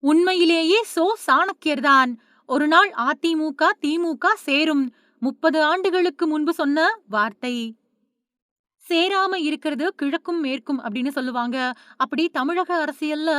உண்மையிலேயே சாணக்கியர்தான். ஒரு நாள் அதிமுக, திமுக சேரும். 30 ஆண்டுகளுக்கு முன்பு சொன்ன வார்த்தை. சேராம இருக்கிறது கிழக்கும் மேற்கும் அப்படின்னு சொல்லுவாங்க. அப்படி தமிழக அரசியல்ல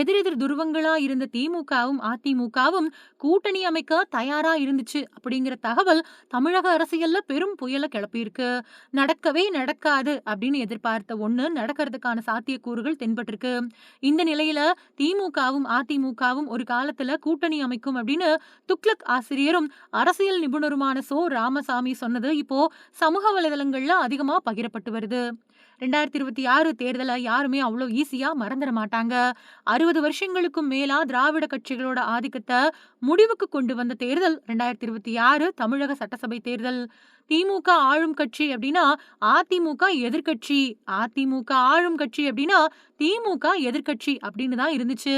எதிரெதிர் துருவங்களா இருந்த திமுகவும், அதிமுகவும் கூட்டணி அமைக்க தயாரா இருந்துச்சு அப்படிங்கிற தகவல் தமிழக அரசியல்ல பெரும் புயல கிளப்பியிருக்கு. நடக்கவே நடக்காது அப்படின்னு எதிர்பார்த்த ஒண்ணு நடக்கிறதுக்கான சாத்தியக்கூறுகள் தென்பட்டிருக்கு. இந்த நிலையில திமுகவும், அதிமுகவும் ஒரு காலத்துல கூட்டணி அமைக்கும் அப்படின்னு துக்ளக் ஆசிரியரும், அரசியல் நிபுணருமான ராமசாமி சொன்னது இப்போ சமூக வலைதளங்கள்ல அதிகமா பகிரப்பட்டு வருது. 2026 தேர்தல யாருமே அவ்ளோ ஈஸியா மறந்துட மாட்டாங்க. 60 வருஷங்களுக்கும் மேலா திராவிட கட்சிகளோட ஆதிக்கத்த முடிவுக்கு கொண்டு வந்த தேர்தல் 2026 தமிழக சட்டசபை தேர்தல். திமுக ஆளும் கட்சி அப்படின்னா அதிமுக எதிர்க்கட்சி, அதிமுக ஆளும் கட்சி அப்படின்னா திமுக எதிர்க்கட்சி அப்படின்னு தான் இருந்துச்சு.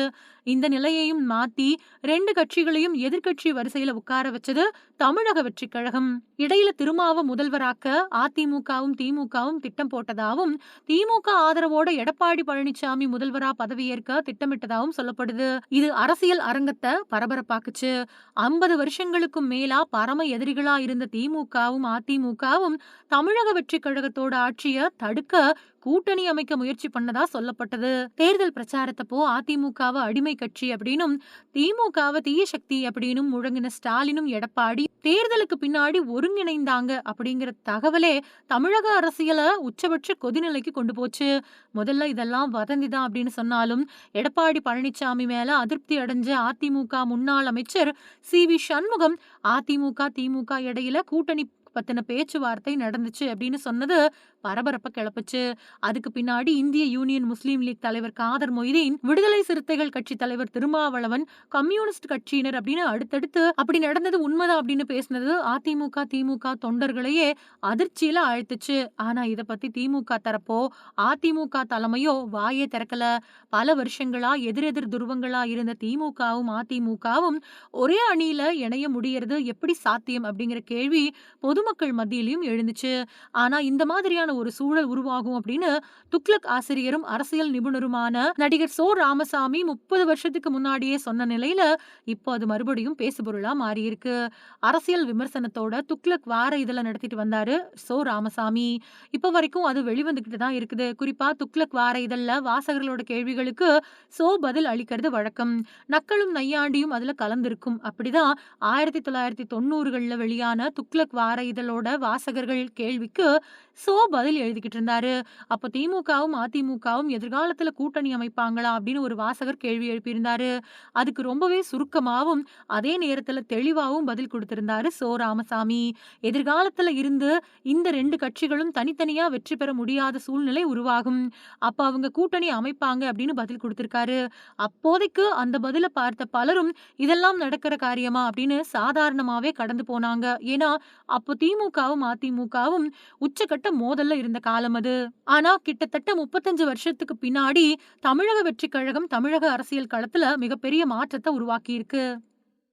இந்த நிலையையும் மாத்தி 2 கட்சிகளையும் எதிர்க்கட்சி வரிசையில உட்கார வச்சது தமிழக வெற்றிக் கழகம். இடையில திருமாவ முதல்வராக்க அதிமுகவும் திமுகவும் திட்டம் போட்டதாவும், திமுக ஆதரவோட எடப்பாடி பழனிசாமி முதல்வரா பதவியேற்க திட்டமிட்டதாகவும் சொல்லப்படுது. இது அரசியல் அரங்கத்தை பரபரப்பாக்குச்சு. 50 வருஷங்களுக்கும் மேலா பரம எதிரிகளா இருந்த திமுகவும் அதிமுகவும் தமிழக வெற்றிக் கழகத்தோட ஆட்சியை தடுக்க கூட்டணி அமைக்க முயற்சி பண்ணதா சொல்லப்பட்டது. தேர்தல் பிரச்சாரத்தப்போ அதிமுகவை அடிமை கட்சி அப்படின்னும், திமுகவை தீய சக்தி அப்படின்னும் முழங்கின ஸ்டாலினும் எடப்பாடி தேர்தலுக்கு பின்னாடி ஒருங்கிணைந்தாங்க அப்படிங்கிற தகவலே தமிழக அரசியல உச்சபட்ச கொதிநிலைக்கு கொண்டு போச்சு. முதல்ல இதெல்லாம் வதந்திதான் அப்படின்னு சொன்னாலும், எடப்பாடி பழனிசாமி மேல அதிருப்தி அடைஞ்ச அதிமுக முன்னாள் அமைச்சர் சி.வி. சண்முகம் அதிமுக திமுக இடையில கூட்டணி பத்தின பேச்சுவார்த்தை நடந்துச்சு அப்படின்னு சொன்னது பரபரப்ப கிளப்புச்சு. அதுக்கு பின்னாடி இந்திய யூனியன் முஸ்லீம் லீக் தலைவர் காதர் மொய்தீன், விடுதலை சிறுத்தைகள் கட்சி தலைவர் திருமாவளவன், கம்யூனிஸ்ட் கட்சியினர் அப்படின்னு அடுத்தடுத்து அப்படி நடந்தது உண்மைதான் அப்படின்னு பேசினது அதிமுக திமுக தொண்டர்களையே அதிர்ச்சியில ஆழ்த்துச்சு. ஆனா இத பத்தி திமுக தரப்போ அதிமுக தலைமையோ வாயே திறக்கல. பல வருஷங்களா எதிரெதிர் துருவங்களா இருந்த திமுகவும் அதிமுகவும் ஒரே அணியில இணைய முடியறது எப்படி சாத்தியம் அப்படிங்கிற கேள்வி பொதுமக்கள் மத்தியிலும் எழுந்துச்சு. ஆனா இந்த மாதிரியான ஒரு சூழல் உருவாகும் அப்படின்னு துக்ளக் ஆசிரியரும் அரசியல் நிபுணருமான நடிகர் ராமசாமி 30 வருஷத்துக்கு முன்னாடியே சொன்ன நிலையில இப்போ அது மறுபடியும் பேசுபொருளா மாறி இருக்கு. அரசியல் விமர்சனத்தோட துக்ளக் வார இதழ நடத்திட்டு வந்தாரு ராமசாமி. இப்ப வரைக்கும் அது வெளிவந்துகிட்டு தான் இருக்குது. குறிப்பா துக்ளக் வார இதழ்ல வாசகர்களோட கேள்விகளுக்கு பதில் அளிக்கிறது வழக்கம். நக்கலும் நையாண்டியும் அதுல கலந்திருக்கும். அப்படிதான் 1990கள்ல வெளியான துக்ளக் வார இதழோட வாசகர்கள் கேள்விக்கு பதில் எழுதிக்கிட்டு இருந்தாரு. அப்ப திமுகவும் அதிமுகவும் எதிர்காலத்துல கூட்டணி அமைப்பாங்களா அப்படின்னு ஒரு வாசகர் கேள்வி எழுப்பியிருந்தாரு. அதுக்கு ரொம்பவே சுருக்கமாவும் அதே நேரத்துல தெளிவாவும் பதில் கொடுத்திருந்தாரு ராமசாமி. எதிர்காலத்துல இருந்து இந்த 2 கட்சிகளும் தனித்தனியா வெற்றி பெற முடியாத சூழ்நிலை உருவாகும். அப்ப அவங்க கூட்டணி அமைப்பாங்க அப்படின்னு பதில் கொடுத்திருக்காரு. அப்போதைக்கு அந்த பதில பார்த்த பலரும் இதெல்லாம் நடக்கிற காரியமா அப்படின்னு சாதாரணமாவே கடந்து போனாங்க. ஏன்னா அப்போ திமுகவும் அதிமுகவும் உச்சகட்ட மோதல்ல இருந்த காலம் அது. ஆனா கிட்டத்தட்ட 35 வருஷத்துக்கு பின்னாடி தமிழக வெற்றிக் கழகம் தமிழக அரசியல் களத்துல மிகப்பெரிய மாற்றத்தை உருவாக்கி இருக்கு.